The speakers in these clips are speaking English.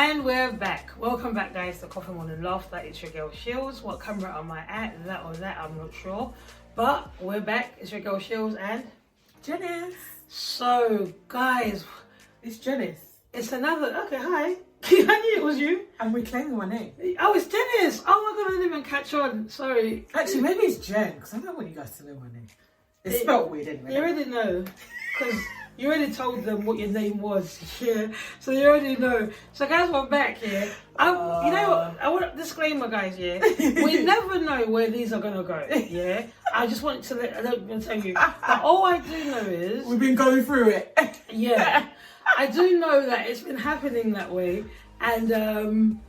And we're back. Welcome back, guys, to Coffee Morning Laughter. It's your girl Shilz. What camera am I at? That or that? I'm not sure. But we're back. It's your girl Shilz and Djenys. So, guys, It's Djenys. it's another. Okay, hi. I knew it was you. I'm reclaiming my name. Oh, it's Djenys. Oh my god, I didn't even catch on. Sorry. Actually, maybe it's Jen, because I don't want you guys to know my name. It's spelled weird anyway. You already know. Because you already told them what your name was. Yeah. So you already know. So, guys, we're back here. You know what? I want a disclaimer, guys. Yeah. We never know where these are gonna go. Yeah. I just want to tell you. But all I do know is We've been going through it. yeah. I do know that it's been happening that way, and I'm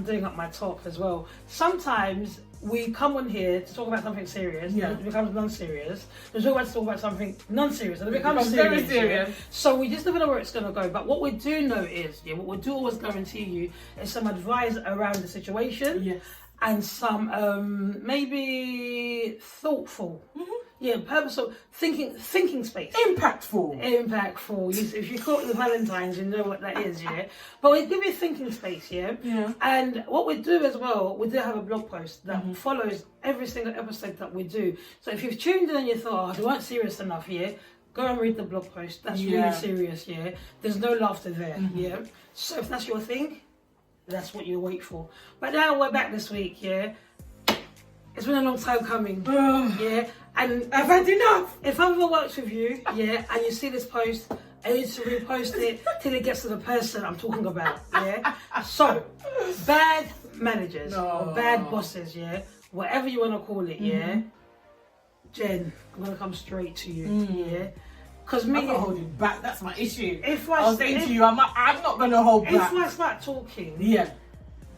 doing up my top as well. Sometimes we come on here to talk about something serious, Yeah. and it becomes non-serious. There's always to talk about something non-serious, and it becomes very serious. serious. Yeah? So we just never know where it's going to go. But what we do know is, what we do always guarantee you is some advice around the situation, Yes. and some maybe thoughtful. Yeah, purposeful thinking space. Impactful. If you caught the Valentine's, you know what that is, yeah? But we give you thinking space, yeah? Yeah. And what we do as well, we do have a blog post that follows every single episode that we do. So if you've tuned in and you thought, oh, they weren't serious enough, yeah? Go and read the blog post. That's really serious, yeah? There's no laughter there, yeah? So if that's your thing, that's what you wait for. But now we're back this week, yeah? It's been a long time coming, yeah? And I've had enough. if I've ever worked with you, yeah, and you see this post, I need to repost it till it gets to the person I'm talking about, yeah? So, bad managers or bad bosses, yeah? Whatever you want to call it, yeah? Jen, I'm going to come straight to you, yeah? Because me... I'm not holding back, that's my issue. If I was saying to you, I'm not going to hold back. If I start talking... Yeah.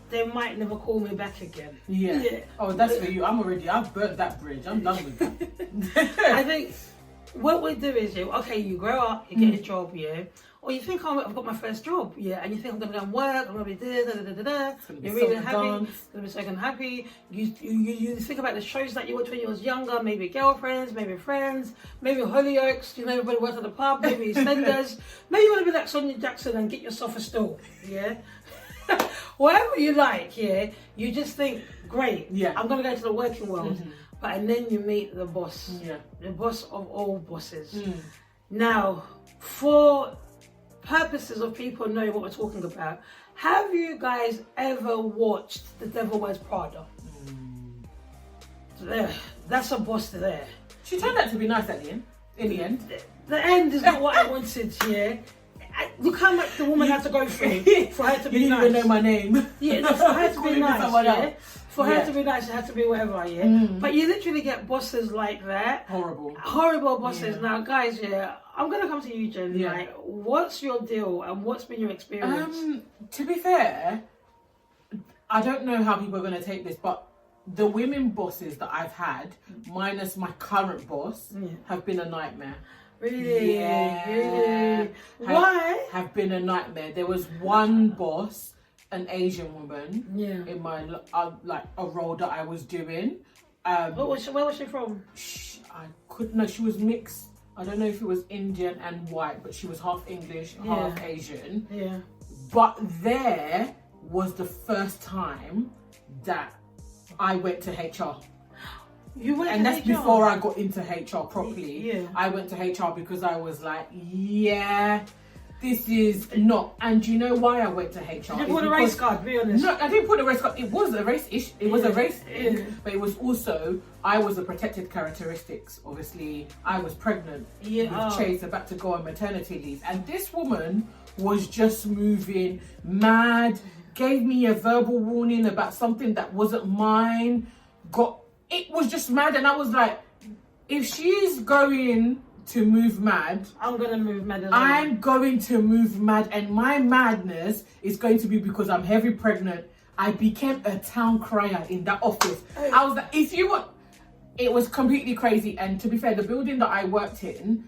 They might never call me back again. Yeah. Oh, that's for you. I've burnt that bridge. I'm done with that. I think what we do is, okay, you grow up, you get a job, yeah, or you think, oh, I've got my first job, yeah, and you think I'm going to go and work, I'm going to be this, you're really happy, going to be so happy. You think about the shows that you watched when you was younger, maybe girlfriends, maybe friends, maybe Hollyoaks, everybody works at the pub, maybe EastEnders, maybe you want to be like Sonia Jackson and get yourself a stool, yeah. Whatever you like, yeah, you just think, great, I'm going to go to the working world. And then you meet the boss, the boss of all bosses. Now, for purposes of people knowing what we're talking about, have you guys ever watched The Devil Wears Prada? There, that's a boss there. She turned out to be nice at the end. In the end. The end is not what I wanted, yeah. Look how much the woman had to go through for her to be you nice. You didn't even know my name. Yeah, no, for her to be nice, yeah. For her to be nice, it had to be whatever, yeah. But you literally get bosses like that. Horrible bosses. Yeah. Now, guys, I'm gonna come to you, Jen. Yeah. Like, what's your deal and what's been your experience? To be fair, I don't know how people are gonna take this, but the women bosses that I've had, minus my current boss, have been a nightmare. Really? Yeah. Really? Why? Have been a nightmare. There was one boss, an Asian woman, in my like a role that I was doing. Where was she from? I couldn't know. She was mixed. I don't know if it was Indian and white, but she was half English, half Asian. Yeah. But there was the first time that I went to HR. And that's HR? Before I got into HR properly. Yeah. I went to HR because I was like, this is not. And do you know why I went to HR? You put a race card, be honest. No, I didn't put a race card. It was a race issue. It was a race thing. But it was also, I was a protected characteristics. Obviously, I was pregnant with Chase, about to go on maternity leave. And this woman was just moving mad, gave me a verbal warning about something that wasn't mine, it was just mad, and I was like, if she's going to move mad, I'm gonna move mad as well. I'm going to move mad, and my madness is going to be because I'm heavy pregnant. I became a town crier in that office. I was like, it was completely crazy. And to be fair, the building that I worked in,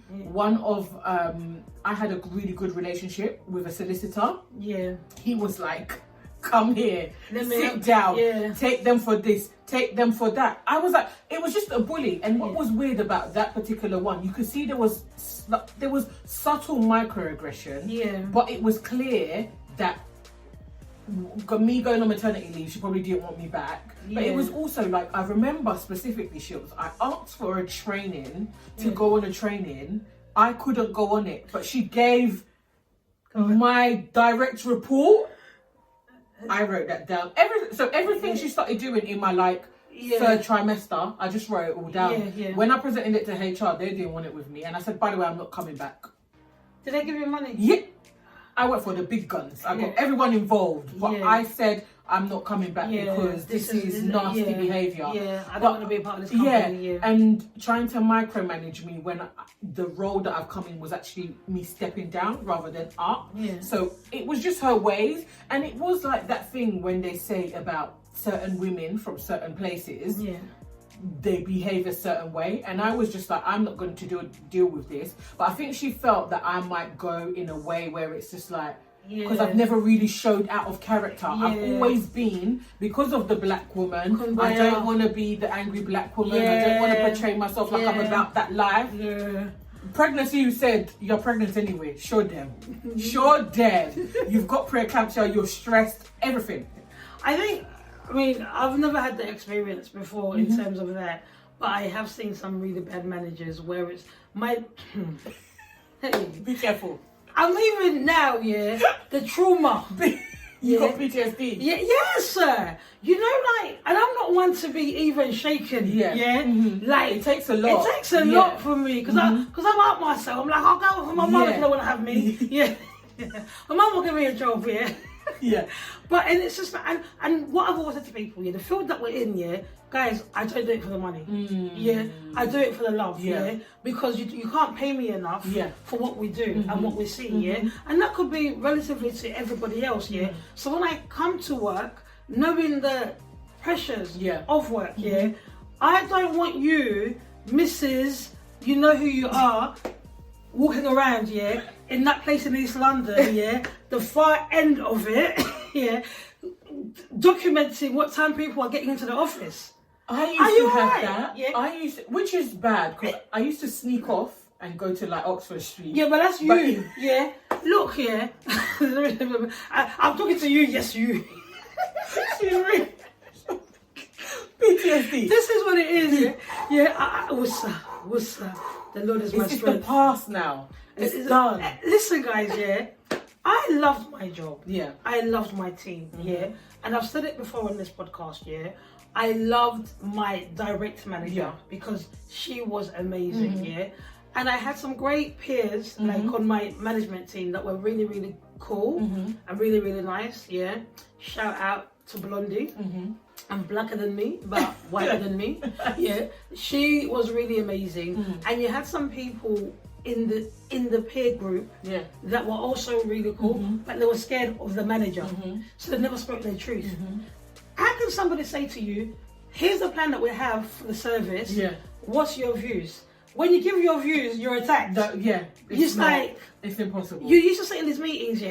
I had a really good relationship with a solicitor. Yeah. He was like, come here, sit down, take them for this, take them for that. I was like, it was just a bully. And what was weird about that particular one, you could see there was subtle microaggression, but it was clear that me going on maternity leave, she probably didn't want me back. But it was also like, I remember specifically, Shilz, I asked for a training to go on a training. I couldn't go on it, but she gave my direct report. I wrote that down. Everything she started doing in my third trimester, I just wrote it all down. When I presented it to HR, they didn't want it with me, and I said, by the way, I'm not coming back. Did they give you money? Yeah. I went for the big guns. I got everyone involved, but I said I'm not coming back because this is nasty behaviour. Yeah, I don't want to be a part of this company. And trying to micromanage me when the role that I've come in was actually me stepping down rather than up. So it was just her ways, and it was like that thing when they say about certain women from certain places. They behave a certain way, and I was just like, I'm not going to deal with this. But I think she felt that I might go in a way where it's just like, because I've never really showed out of character. I've always been, because of the black woman, I don't want to be the angry black woman. I don't want to portray myself like I'm about that life. Pregnancy, you said you're pregnant anyway. Show them. You've got preeclampsia, you're stressed, everything. I mean, I've never had the experience before in terms of that, but I have seen some really bad managers where it's hey, be careful. I'm even now, the trauma. You got PTSD. Yes, sir. You know, like, and I'm not one to be even shaken. Like, it takes a lot. It takes a lot for me because I'm out myself. I'm like, I'll go for my mum if they want to have me. My mum will give me a job. But and it's just like, and what I've always said to people, the field that we're in, guys, I don't do it for the money. I do it for the love. Because you can't pay me enough for what we do and what we see. And that could be relatively to everybody else. So when I come to work, knowing the pressures of work, I don't want you, Mrs. You know who you are, walking around, in that place in East London, the far end of it, documenting what time people are getting into the office. I used to have that. Which is bad, because I used to sneak off and go to like Oxford Street. But that's you. Look, I'm talking to you. Yes, you. She's really PTSD. This is what it is. The Lord is my strength. It's the past now. It's done. Listen, guys, I loved my job. I loved my team. And I've said it before on this podcast. I loved my direct manager because she was amazing. And I had some great peers like on my management team that were really, really cool and really, really nice. Shout out to Blondie. And blacker than me, but whiter than me. She was really amazing. And you had some people in the peer group that were also really cool, but they were scared of the manager, so they never spoke their truth. How can somebody say to you, here's the plan that we have for the service, what's your views? When you give your views, you're attacked. It's impossible. You used to sit in these meetings,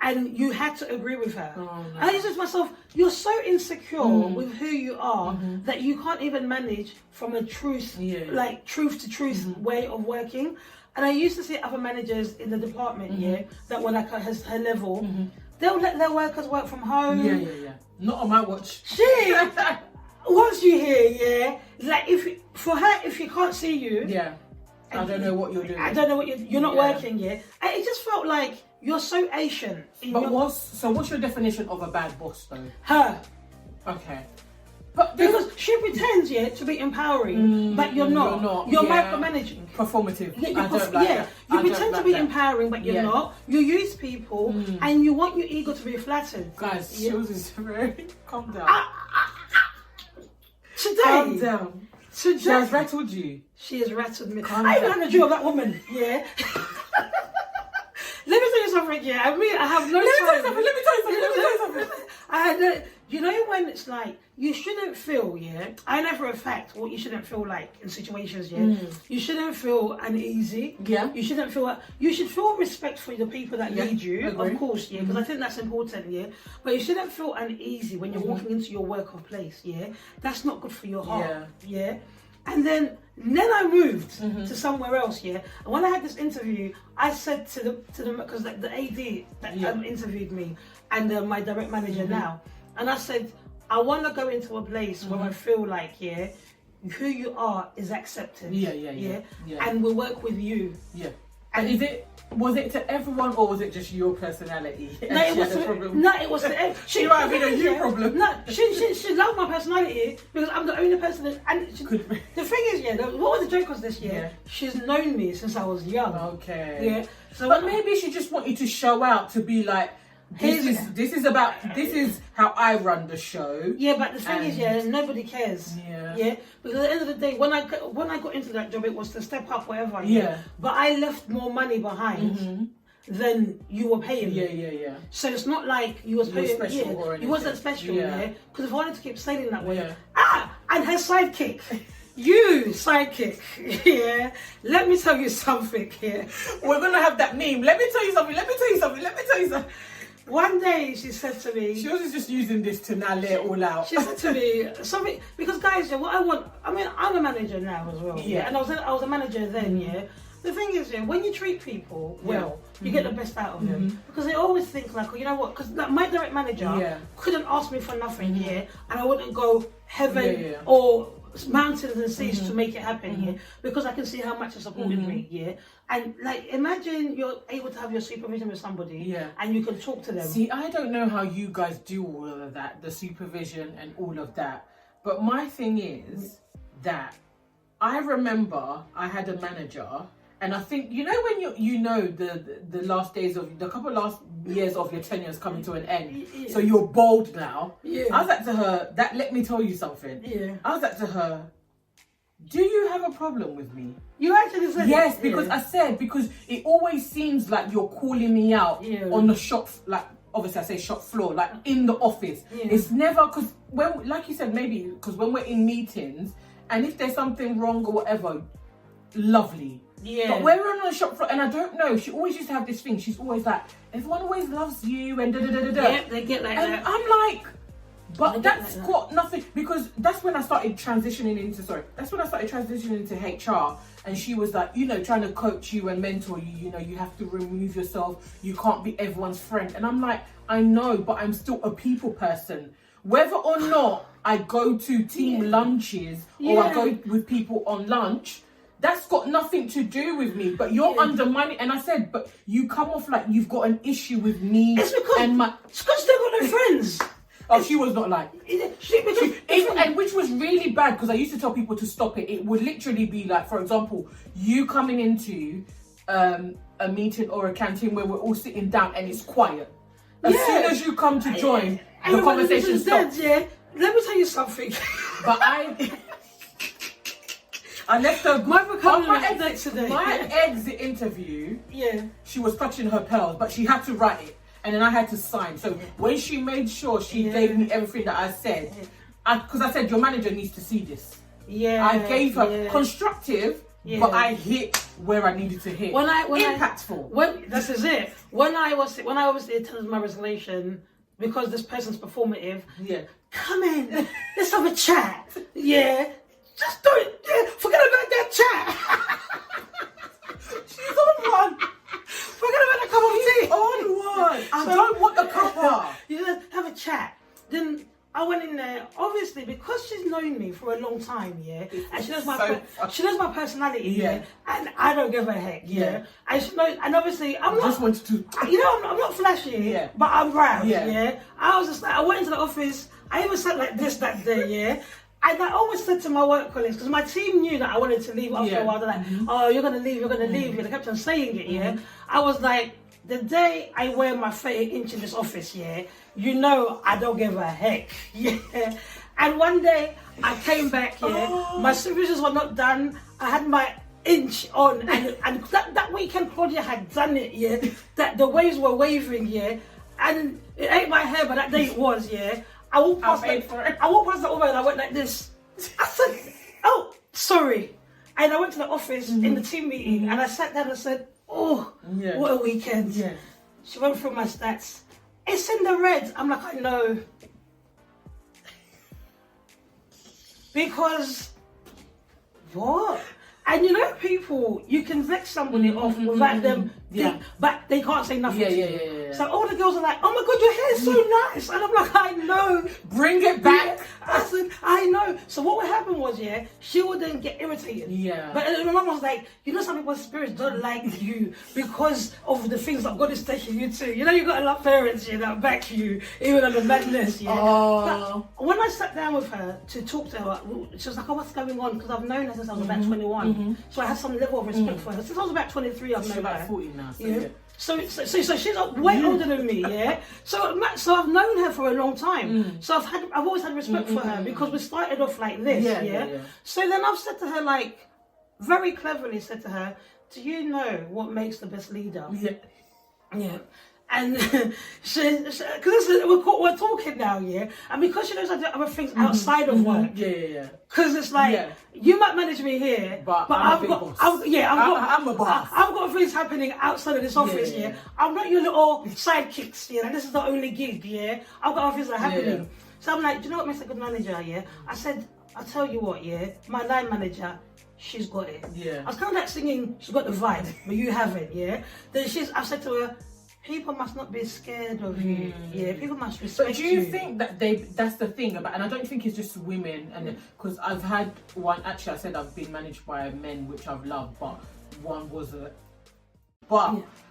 and you had to agree with her. And I just said to myself, you're so insecure with who you are that you can't even manage from a truth, like truth to truth way of working. And I used to see other managers in the department, that were like at her level. They'll let their workers work from home. Not on my watch. Once you hear, like if she can't see you, I don't know what you're doing. I don't know what you're not working, and it just felt like you're so Asian. But what's your definition of a bad boss though? Her. Okay. But because she pretends, to be empowering, but you're not. You're micromanaging. Performative. You pretend to be empowering, but you're not. You use people, and you want your ego to be flattered. Guys, Shilz is very... Calm down. Today. Calm down. Today. She has rattled you. She has rattled me. I even had a dream of that woman. Let me tell you something. I have no time. Let me tell you something. You know when it's like, you shouldn't feel, I know for a fact what you shouldn't feel like in situations, You shouldn't feel uneasy. You shouldn't feel, you should feel respect for the people that lead you, of course, because I think that's important, But you shouldn't feel uneasy when you're walking into your work of place, That's not good for your heart, And then Then I moved to somewhere else, yeah. And when I had this interview, I said to the because the AD that interviewed me and my direct manager now, and I said, I want to go into a place where I feel like, who you are is accepted. Yeah. And we'll work with you. Yeah. And was it to everyone or was it just your personality? No, it was to she might have been a you problem. No, she loved my personality because I'm the only person that, and the thing is, what was the joke was this year? Yeah. She's known me since I was young. Okay. Yeah. So but maybe she just wanted to show out to be like, this is how I run the show. Yeah, but the thing is, nobody cares. Yeah. Because at the end of the day, when I got into that job, it was to step up, whatever. Yeah. But I left more money behind than you were paying me. Yeah. So it's not like you was paying. You wasn't special. Yeah. Because if I wanted to keep sailing that way, and her sidekick. You sidekick, Let me tell you something here. We're gonna have that meme. Let me tell you something. One day she said to me, she was just using this to now lay it all out. She said to me something because guys, what I want. I mean, I'm a manager now as well. Yeah, and I was a manager then. Yeah. The thing is, when you treat people well, you get the best out of them because they always think like, you know what? Because like, my direct manager couldn't ask me for nothing and I wouldn't go heaven or mountains and seas to make it happen because I can see how much it supported me and like imagine you're able to have your supervision with somebody and you can talk to them. See, I don't know how you guys do all of that, the supervision and all of that, but my thing is that I remember I had a manager. And I think, when the last days of, the couple last years of your tenure is coming to an end. Yeah. So you're bold now. Yeah. I was like to her, let me tell you something. Yeah. I was like to her, do you have a problem with me? You actually said yes, because I said, because it always seems like you're calling me out on the shop, like, obviously I say shop floor, like in the office. Yeah. It's never, because when, like you said, maybe, because when we're in meetings, and if there's something wrong or whatever, lovely. Yeah. But when we're on the shop floor, and I don't know, she always used to have this thing. She's always like, everyone always loves you, and da da da da da. Yeah, they get like and that. I'm like, but that's got nothing, because that's when I started transitioning into HR, and she was like, trying to coach you and mentor you. You have to remove yourself. You can't be everyone's friend. And I'm like, I know, but I'm still a people person. Whether or not I go to team lunches or I go with people on lunch. That's got nothing to do with me, but you're undermining. And I said, but you come off like you've got an issue with me. It's because they've got no friends. Oh, she was not like. And which was really bad because I used to tell people to stop it. It would literally be like, for example, you coming into a meeting or a canteen where we're all sitting down and it's quiet. As soon as you come to join, the conversation stops. Let me tell you something. But I left her. My exit interview. Yeah. She was touching her pearls, but she had to write it, and then I had to sign. So when she made sure she gave me everything that I said, because I said your manager needs to see this. Yeah. I gave her constructive, but I hit where I needed to hit. Impactful. This is it. When I was attending my resignation, because this person's performative. Yeah. Come in. Let's have a chat. Yeah. Just do it. Yeah, forget about that chat. She's on one. Forget about the cup of tea. On one. I don't want the cuppa. You just have a chat. Then I went in there, obviously, because she's known me for a long time, and she knows my personality, and I don't give a heck, and she knows, and obviously I'm not flashy, but I'm proud, I was just like, I went into the office, I even sat like this that day, and I always said to my work colleagues, because my team knew that I wanted to leave after a while. They're like, oh, you're going to leave. And they kept on saying it, I was like, the day I wear my 38 inch in this office, I don't give a heck, And one day, I came back, my supervisions were not done. I had my inch on, and that weekend, Claudia had done it, that the waves were waving, and it ain't my hair, but that day it was, I walked past the woman and I went like this. I said, oh, sorry. And I went to the office in the team meeting and I sat down and said, oh, what a weekend. Yeah. She went through my stats. It's in the red. I'm like, I know. Because what? And you know, people, you can vex somebody off without them, but they can't say nothing to you. So all the girls are like, oh my God, your hair is so nice. And I'm like, I know. Bring it back. I said, I know. So what would happen was, she would then get irritated. But my mum was like, you know, some people's spirits don't like you because of the things that God is taking you to. You know, you got a lot of parents that back you, even on the madness. But when I sat down with her to talk to her, she was like, oh, what's going on? Because I've known her since I was about 21. So I had some level of respect for her. Since I was about 23, I've known her. 40 now, so she's way older than me, So I've known her for a long time. So I've always had respect for her because we started off like this, So then I've said to her, like, very cleverly said to her, do you know what makes the best leader? And because we're talking now, and because she knows I do other things outside of work, because it's like you might manage me here, but I'm a boss. I've got things happening outside of this office, I'm not your little sidekicks, this is the only gig, I've got other things that are happening. So I'm like, do you know what makes a good manager? I said, I'll tell you what, my line manager, she's got it. I was kind of like singing, she's got the vibe, but you haven't, Then I said to her, people must not be scared of you. People must respect you. But do you think that that's the thing about, and I don't think it's just women, and because I've had one, actually I said I've been managed by men, which I've loved, but one was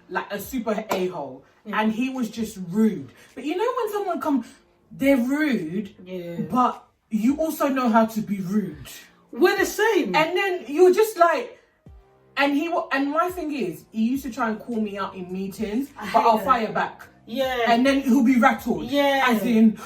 like a super a-hole, and he was just rude. But you know when someone they're rude, but you also know how to be rude. We're the same. And then you're just like, and my thing is, he used to try and call me out in meetings, but I'll fire back. And then he'll be rattled. As in,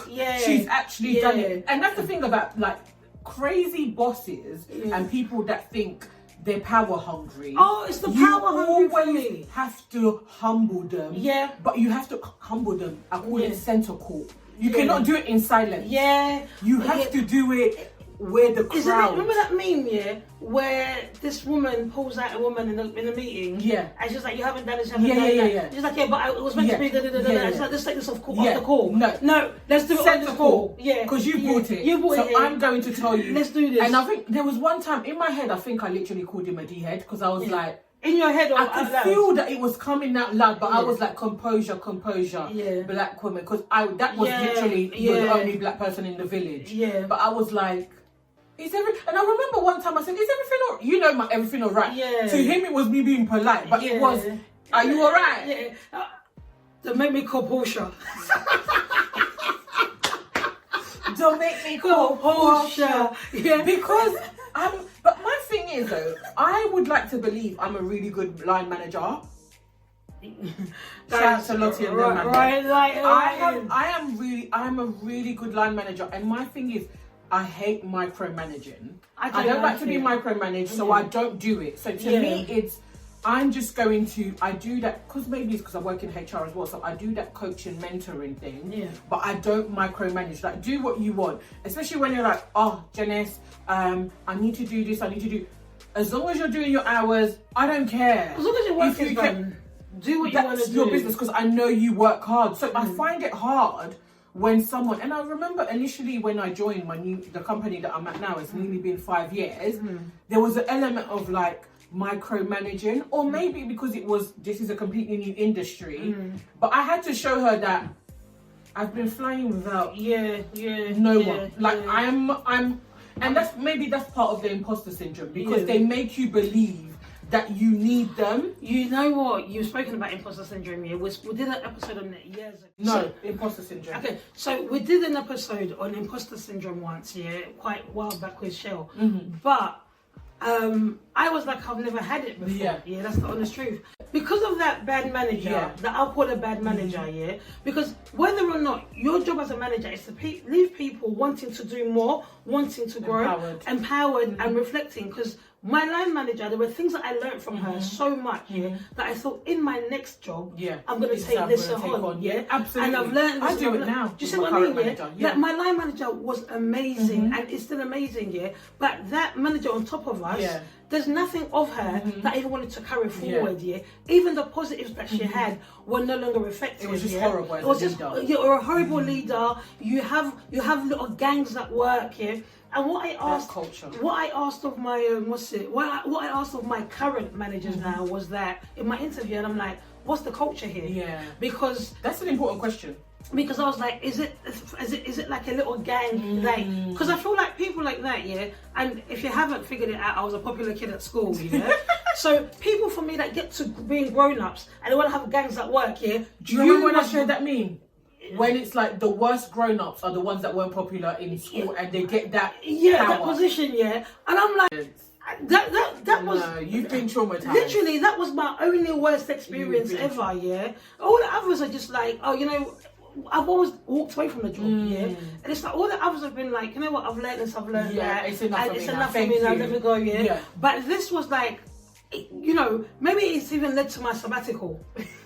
she's actually done it. And that's the thing about like crazy bosses and people that think they're power hungry. Oh, it's the power hungry. You always have to humble them. But you have to humble them. I call it center court. You cannot do it in silence. You have to do it where the crowd. Remember that meme, where this woman pulls out a woman in the meeting, and she's like, "You haven't done this, you haven't done that." She's like, "Yeah, but it was meant to be." She's like, "Let's take this off the call." No, let's do it on the call. Because you bought it. So I'm going to tell you. Let's do this. And I think there was one time in my head, I think I literally called him a D-head because I was like. In your head, I could feel that it was coming out loud, but I was like, composure, black woman, because that was literally you're the only black person in the village. But I was like, and I remember one time I said, "Is everything all right?" You know, everything all right. To him, it was me being polite, but it was, "Are you all right?" Don't make me call Portia. Don't make me call Portia. Because but my thing is though, I would like to believe I'm a really good line manager. Shout out to Lottie and them, man. I am a really good line manager, and my thing is, I hate micromanaging. I don't like to be micromanaged, so I don't do it. So to me, I'm just going to, I do that, because maybe it's because I work in HR as well, so I do that coaching, mentoring thing, but I don't micromanage. Like, do what you want, especially when you're like, "Oh, Djenys, I need to do this, I need to do," as long as you're doing your hours, I don't care. As long as your work is done, do what you want to do. That's your business, because I know you work hard. So I find it hard when someone, and I remember initially when I joined the company that I'm at now, it's nearly been 5 years, there was an element of like, micromanaging, or maybe because this is a completely new industry, but I had to show her that I've been flying without no one. Like I'm and that's part of the imposter syndrome, because they make you believe that you need them. You know what? You've spoken about imposter syndrome. We did an episode on it years ago. No, imposter syndrome. Okay, so we did an episode on imposter syndrome once, quite a while back with Shell, but I was like, I've never had it before. That's the honest truth. Because of that bad manager, that I'll call a bad manager, because whether or not your job as a manager is to leave people wanting to do more, wanting to grow, empowered and reflecting. Because my line manager, there were things that I learned from her so much, that I thought in my next job, I'm going to take this on. Absolutely. And I've learned this. I do it now. Do you see what I mean? Like, my line manager was amazing, and it's still amazing, but that manager on top of us, there's nothing of her that I even wanted to carry forward, Even the positives that she had were no longer effective. It was just horrible. It was just, you're a horrible leader. You have little gangs at work, And what I asked, culture. what I asked of my what I asked of my current managers now was that in my interview, and I'm like, what's the culture here? Yeah. Because that's an important question. Because I was like, is it like a little gang? Like, because I feel like people like that, yeah. And if you haven't figured it out, I was a popular kid at school, yeah. So people for me that get to being grown-ups and they want to have gangs at work, yeah. Do you remember when I shared that meme? When it's like the worst grown-ups are the ones that weren't popular in school and they get that power. That position, yeah. And I'm like, that was. No, you've been traumatized. Literally, that was my only worst experience ever, yeah. All the others are just like, oh, you know, I've always walked away from the job, yeah. And it's like all the others have been like, you know what, I've learned this, I've learned that. It's enough and it's enough for me now, let me go, yeah. But this was like, you know, maybe it's even led to my sabbatical.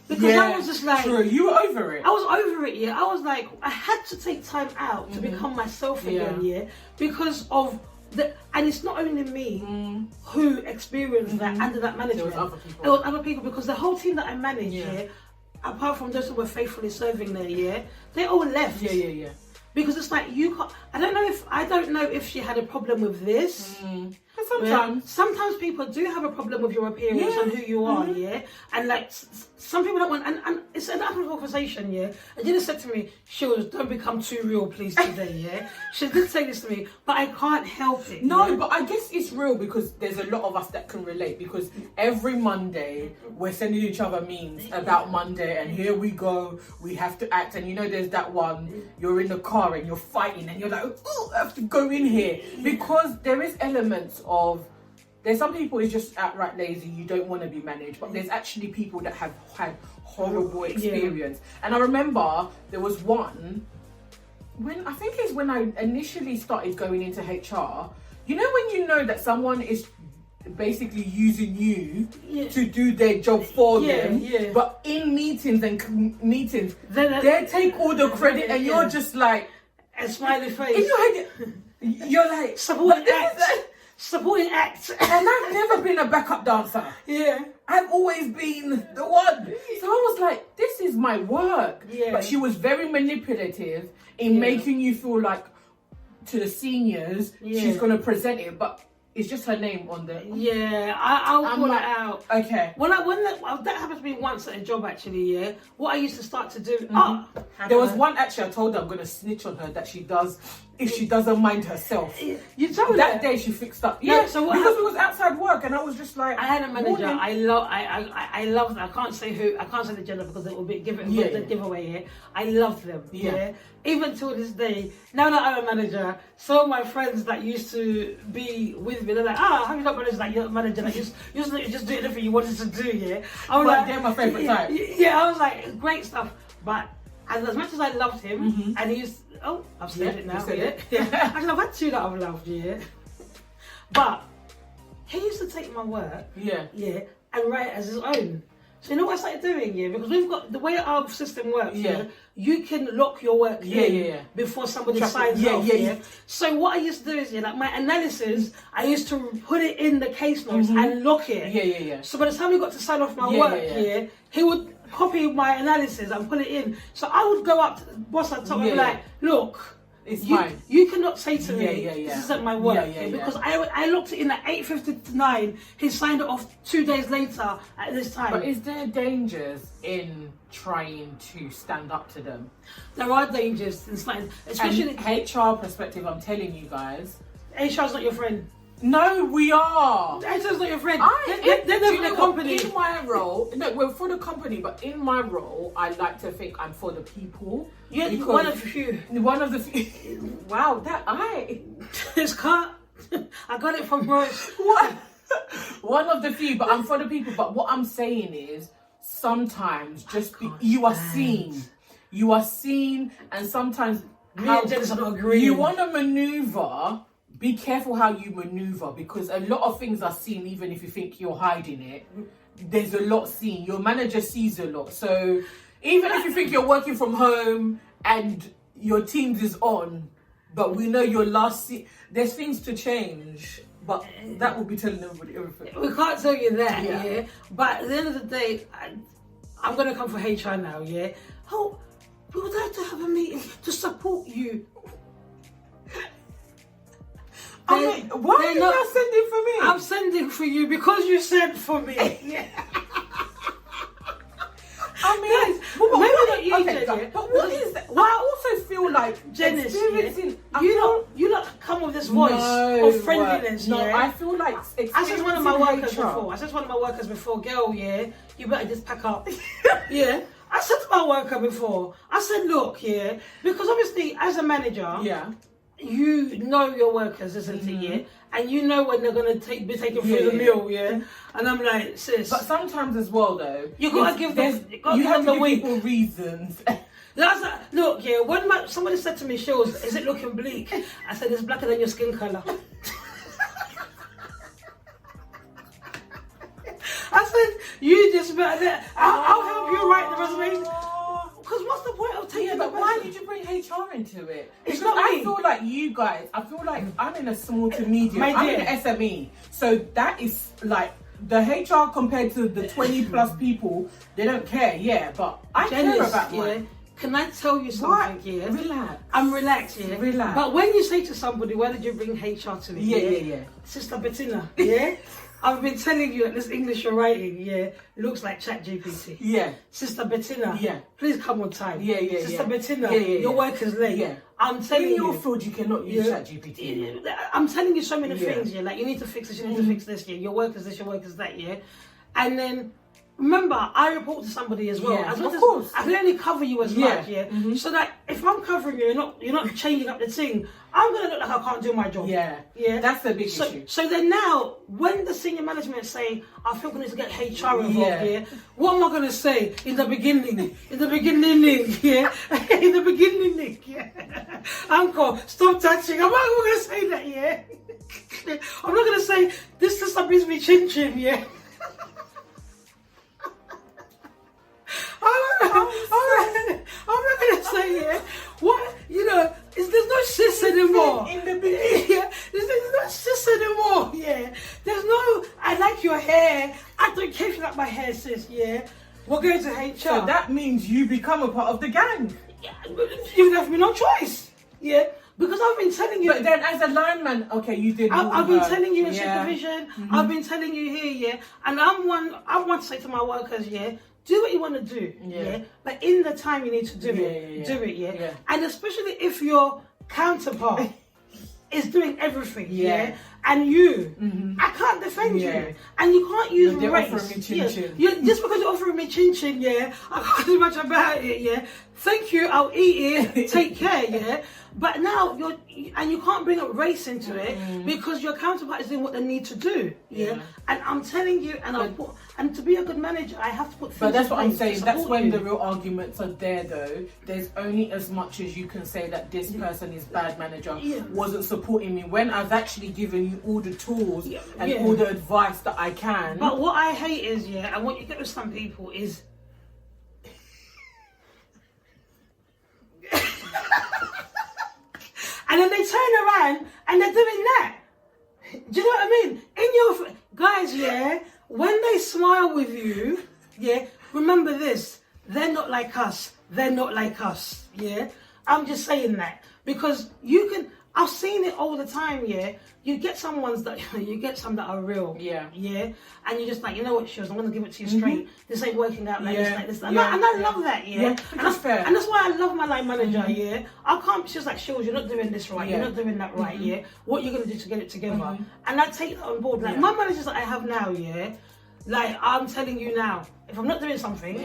Because I was just like... True, you were over it. I was over it, yeah. I was like, I had to take time out to become myself again, yeah. Because of the... And it's not only me who experienced that under that management. There was other people. There was other people because the whole team that I managed, yeah, apart from those who were faithfully serving there, yeah, they all left. Yeah. Because it's like, you can't... I don't know if she had a problem with this. Sometimes people do have a problem with your appearance and who you are, yeah. And like some people don't want, and it's an open conversation, yeah. And Jenny said to me, Shilz, don't become too real, please, today, yeah. She did say this to me, but I can't help it. No, but I guess it's real because there's a lot of us that can relate. Because every Monday we're sending each other memes about Monday, and here we go, we have to act. And you know, there's that one, you're in the car and you're fighting, and you're like, oh, I have to go in here because there is elements of. There's some people who's just outright lazy, you don't want to be managed, but there's actually people that have had horrible experience. And I remember there was one, when I think it's when I initially started going into HR, you know when you know that someone is basically using you to do their job for them, but in meetings they take all the credit and you're just like... A smiley face. In your head, you're like... Supporting act. And I've never been a backup dancer. Yeah. I've always been the one. So I was like, this is my work. Yeah. But she was very manipulative in making you feel like to the seniors, she's going to present it. But it's just her name on the... Yeah, I'll call it out. Okay. That happened to me once at a job, actually, yeah. What I used to start to do... there was one, actually, I told her I'm going to snitch on her that she does... If she doesn't mind herself. You told her? That day she fixed up. Yeah, so what because it was outside work and I was just like... I had a manager, I loved, I can't say who, I can't say the gender because it will be giveaway here. I loved them, yeah. Even till this day, now that I'm a manager, some of my friends that used to be with me, they're like, have you got managers like you're a manager, like you just do anything you wanted to do, yeah? I was like, they're my favourite type. Yeah, I was like, great stuff, but as much as I loved him, and he's... Oh, I've said it now, Actually, I've had two that I've loved, But he used to take my work, and write it as his own. So you know what I started doing, because we've got, the way our system works, you can lock your work before somebody signs off, So what I used to do is, like my analysis, I used to put it in the case notes and lock it. So by the time we got to sign off my work, he would copy my analysis and put it in. So I would go up to the boss at top and be like, look, it's fine. You cannot say to me, this isn't my work. Because I locked it in at 8:59. He signed it off 2 days later at this time. But is there dangers in trying to stand up to them? There are dangers in standing, especially in HR perspective. I'm telling you guys, HR's not your friend. No, we are. HR's not your friend. They're never the company. In my role, no, we're for the company, but in my role, I like to think I'm for the people. Yeah, one of the few. One of the few. Wow, It's cut. I got it from Royce. What? One of the few, but I'm for the people. But what I'm saying is, sometimes you are seen. You are seen, and sometimes me and Dennis are not agreeing. You want to maneuver. Be careful how you maneuver because a lot of things are seen even if you think you're hiding it. There's a lot seen. Your manager sees a lot. So even if you think you're working from home and your Teams is on, but we know your there's things to change. But that will be telling everybody everything. We can't tell you that, But at the end of the day, I'm going to come for HR now, Oh, we would like to have a meeting to support you. Why are you not sending for me? I'm sending for you because you sent for me. Yeah. I mean, maybe not you, Jenny. But what is that? Well, I also feel like Jenny, experiencing. You don't come with this voice of friendliness. No, yeah? I feel like I said one of my workers before, girl, yeah, you better just pack up. Yeah. I said to my worker before, I said, look, yeah, because obviously as a manager, yeah, you know your workers, isn't it, yeah? And you know when they're going to be taken through the meal, yeah? And I'm like, sis. But sometimes as well, though, you got to give them the people reasons. Look, yeah, when somebody said to me, Shilz, is it looking bleak? I said, it's blacker than your skin colour. I said, you just better, I'll help you write the reservation. Because what's the point of taking but why did you bring HR into it? It's because not I me. feel like you guys, I feel like I'm in a small to medium. My I'm dear. in an SME. So that is like the HR compared to the 20 plus people, they don't care, yeah. But I care about mine. Can I tell you something here? Relax. I'm relaxed, yeah. Relax. But when you say to somebody, why did you bring HR to me? Yeah. Sister Bettina, yeah? I've been telling you that this English you're writing, yeah, looks like ChatGPT. Yeah. Sister Bettina, yeah, please come on time. Yeah. Sister Bettina, your work is late. Yeah. I'm telling in your you. field, you cannot use ChatGPT. I'm telling you so many things, yeah. Like you need to fix this, you need to fix this, yeah. Your work is this, your work is that, yeah. And then remember, I report to somebody as well. Yeah, as much of course. I can only cover you as much, yeah. So that if I'm covering you, you're not changing up the thing. I'm gonna look like I can't do my job. Yeah. That's a big issue. So then now, when the senior management say, I think we need to get HR involved, yeah. What am I gonna say in the beginning? yeah. In the beginning, yeah. Uncle, stop touching. I'm not gonna say that, yeah. I'm not gonna say this sister brings me chin chin, yeah. I'm not gonna say yeah. What there's no sis anymore. In the beginning, yeah, there's no sis anymore. Yeah, there's no. I like your hair. I don't care if you like my hair, sis. Yeah, we're going to HR. So that means you become a part of the gang. Yeah, you have me no choice. Yeah. Because I've been telling you. But then as a lineman, okay, you did. I've been telling you in supervision. I've been telling you here, yeah. And I want to say to my workers, yeah. Do what you want to do, yeah. But in the time you need to do it, do it, yeah. And especially if your counterpart is doing everything, yeah. And I can't defend you, and you can't use race. Offering me chin chin. Just because you're offering me chin chin, yeah. I can't do much about it, yeah. Thank you, I'll eat it. Take care, yeah. But now you can't bring up race into it because your counterpart is doing what they need to do, yeah. And I'm telling you, and to be a good manager, I have to put things. But that's what I'm in saying. That's when you. the real arguments are there, though. There's only as much as you can say that this person is bad manager, wasn't supporting me when I've actually given you all the tools and all the advice that I can. But what I hate is, and what you get with some people is. And then they turn around and they're doing that. Do you know what I mean? In your guys, when they smile with you, remember this: they're not like us. They're not like us. Yeah, I'm just saying that because you can. I've seen it all the time. Yeah, you get some that are real. Yeah, and you're just like, you know what, Shilz, I'm gonna give it to you straight. This ain't working out like this, like this. And I love that. Yeah, and that's fair. And that's why I love my line manager. Yeah, I can't. She's like, Shilz, you're not doing this right. You're not doing that right. Yeah, what you're gonna do to get it together? And I take that on board. Like my managers that I have now. Yeah, like I'm telling you now, if I'm not doing something.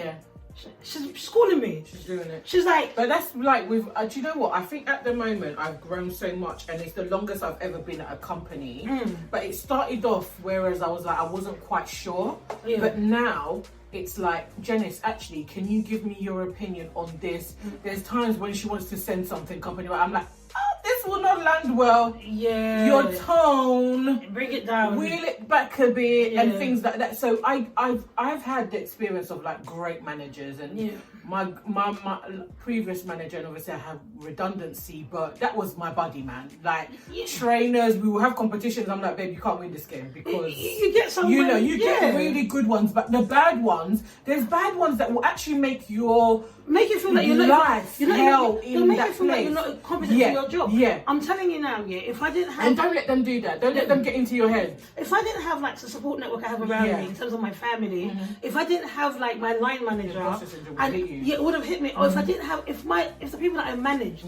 She's calling me. She's doing it. She's like, but that's like with. Do you know what? I think at the moment I've grown so much, and it's the longest I've ever been at a company. But it started off whereas I was like I wasn't quite sure. But now it's like, Djenys, actually, can you give me your opinion on this? There's times when she wants to send something company wide, I'm like, this will not land well. Yeah. Your tone. Bring it down. Wheel it back a bit and things like that. So I've had the experience of like great managers and my previous manager, and obviously I have redundancy, but that was my buddy, man. Like trainers, we will have competitions. I'm like, babe, you can't win this game because you get some. You get really good ones, but the bad ones, there's bad ones that will actually make you feel like you're not competent for your job. Yeah. I'm telling you now, yeah, if I didn't have... And don't let them do that. Don't let them get into your head. If I didn't have, like, the support network I have around me in terms of my family, if I didn't have, like, my line manager... Yeah, it would have hit me. Or if I didn't have... If the people that I managed,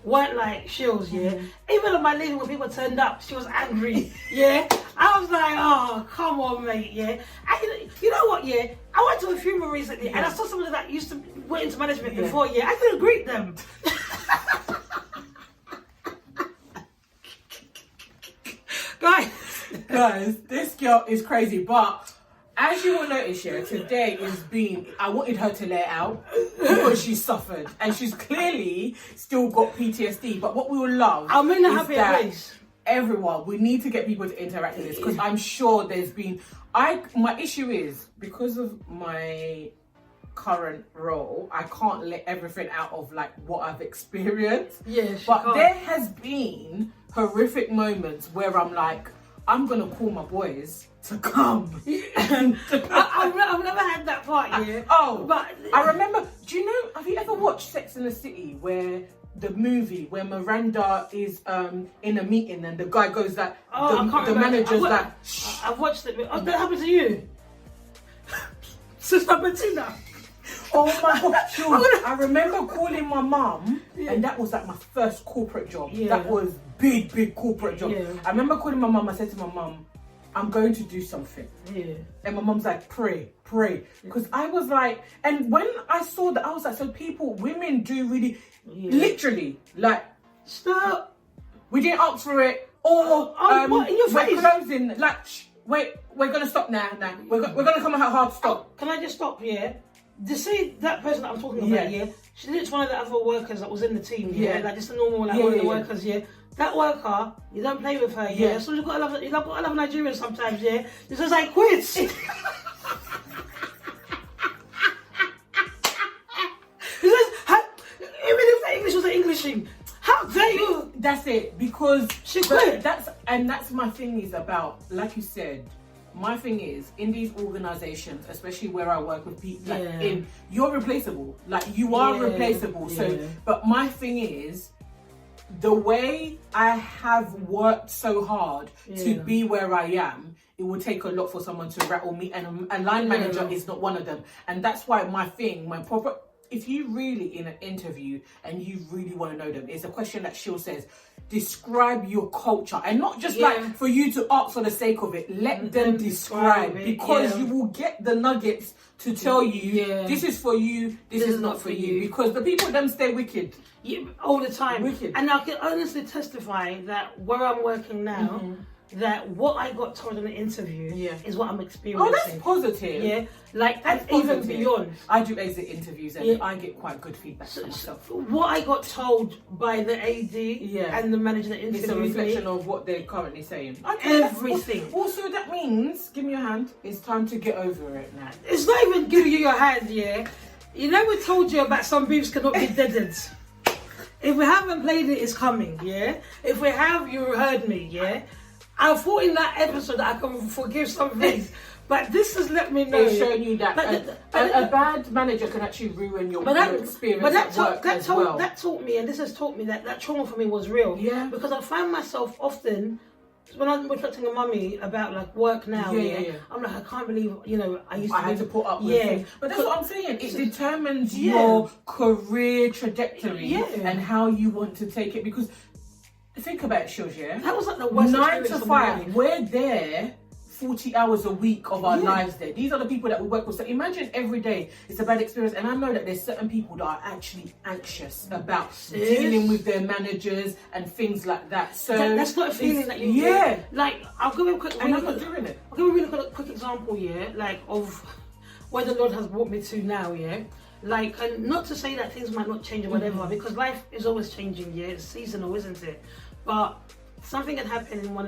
weren't like Shilz, even on my leaving when people turned up, she was angry, I was like, oh, come on, mate, you know what, I went to a funeral recently and I saw somebody that went into management before, I couldn't greet them. Guys, this girl is crazy, but as you will notice, today I wanted her to let out because she suffered and she's clearly still got PTSD. But what we will love I'm in a happy place. Everyone, we need to get people to interact with this because I'm sure there's been... my issue is, because of my current role, I can't let everything out of like what I've experienced. But there has been horrific moments where I'm like, I'm gonna call my boys to come. I've never had that part, but I remember, do you know, have you ever watched Sex and the City where the movie where Miranda is in a meeting and the guy goes like, the manager's like, I've watched it. Oh, that happened to you? Sister Bettina. Oh my god, I remember calling my mum and that was like my first corporate job. That was big corporate job. I remember calling my mum, I said to my mum, I'm going to do something. And my mum's like, pray. Because I was like, and when I saw that, I was like, so women do really, literally, like, stop. We didn't ask for it. Or, what, in your face? We're closing, like, wait, we're going to stop now. We're going to come out hard to stop. Can I just stop here? To see that person that I'm talking about, she literally one of the other workers that was in the team, like just a normal, like one of the workers, That worker, you don't play with her, So you've got to love Nigerians sometimes, It's just like quits. Even if the English was an Englishing, how dare you? That's it, because she quit. That's my thing is about, like you said, my thing is, in these organizations, especially where I work with people, like you're replaceable. Like you are replaceable. So, but my thing is, the way I have worked so hard to be where I am, it will take a lot for someone to rattle me, and a line manager is not one of them. And that's why if you really in an interview and you really want to know them, it's a question that Shilz says, describe your culture, and not just like for you to ask for the sake of it. Let them describe it, because you will get the nuggets to tell you this is for you, this is not for you, because the people them stay wicked all the time. Wicked. And I can honestly testify that where I'm working now, that what I got told in the interview is what I'm experiencing. Oh, that's positive. Like, and even beyond. I do exit interviews and I get quite good feedback from myself. What I got told by the AD and the manager that interviewed me, it's a reflection of what they're currently saying. Okay, everything. Also, that means, give me your hand, it's time to get over it now. It's not even giving you your hand, You know, we told you about some beefs cannot be deadened. If we haven't played it, it's coming, If we have, you heard me, I thought in that episode that I can forgive some things, but this has let me know. It's showing you that a bad manager can actually ruin your experience at work as well. That taught me, and this has taught me that trauma for me was real. Because I find myself often, when I'm reflecting on mummy about like work now, I'm like, I can't believe, I had to put up with things. But that's what I'm saying. It determines your career trajectory and how you want to take it. Because think about it, Shilz, that was like the worst 9 to 5. We're there 40 hours a week of our lives there. These are the people that we work with. So imagine every day it's a bad experience. And I know that there's certain people that are actually anxious about dealing with their managers and things like that. So that's not a feeling that you get. Like, I'll give you a quick... And I'm not doing it. I'll give you a really quick example, like of where the Lord has brought me to now, Like, and not to say that things might not change or whatever, because life is always changing, it's seasonal, isn't it? But something had happened in one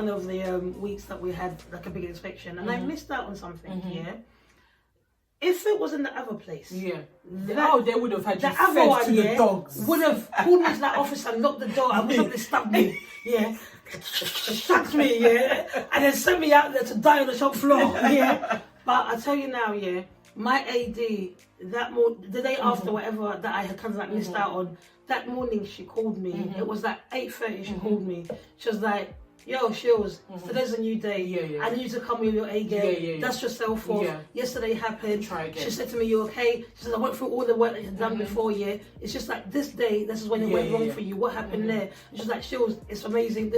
of the weeks that we had like a big inspection, and I missed out on something. If it was in the other place, they would have had you the other fed one, to the dogs. Would have pulled me to that office and locked the door and somebody stabbed me, stabbed me, and then sent me out there to die on the shop floor, But I tell you now, my AD the day after whatever that I had kind of like missed out on, that morning she called me. It was like 8:30. She called me. She was like, "Yo, Shilz, today's a new day. I need you to come with your A game. Dust yourself off. Yesterday happened. Try again." She said to me, "You okay?" She said, "I went through all the work that you've done before. It's just like this day. This is when it went wrong for you. What happened there?" And she's like, "Shilz, it's amazing.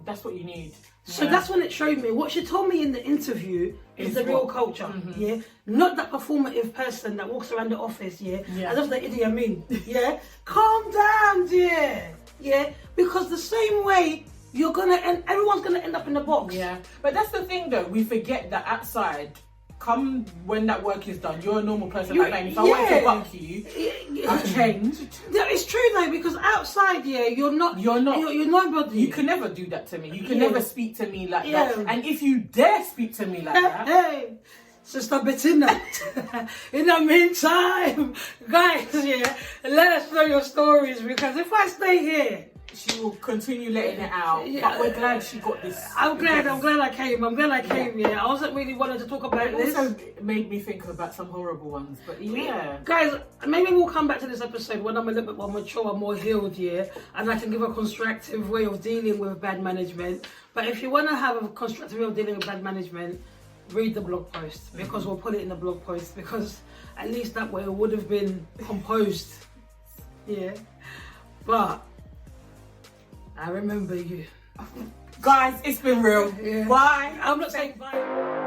That's what you need." So that's when it showed me what she told me in the interview is the real culture, not that performative person that walks around the office, I love the Idi Amin, calm down, dear, because the same way you're gonna end, everyone's gonna end up in the box. But that's the thing though, we forget that outside, come when that work is done, you're a normal person like that. If I want to buck you, I've changed. Yeah, it's true though, because outside, you're nobody. You can never do that to me. You can never speak to me like that. And if you dare speak to me like that, Sister Bettina. In the meantime, guys, let us know your stories, because if I stay here, she will continue letting it out. But we're glad she got this. I'm glad I came. I wasn't really wanting to talk about this. It also made me think about some horrible ones. But guys, maybe we'll come back to this episode when I'm a little bit more mature and more healed, and I can give a constructive way of dealing with bad management. But if you want to have a constructive way of dealing with bad management, read the blog post, because we'll put it in the blog post, because at least that way it would have been composed. But I remember you. Guys, it's been real. Bye. I'm not saying bye.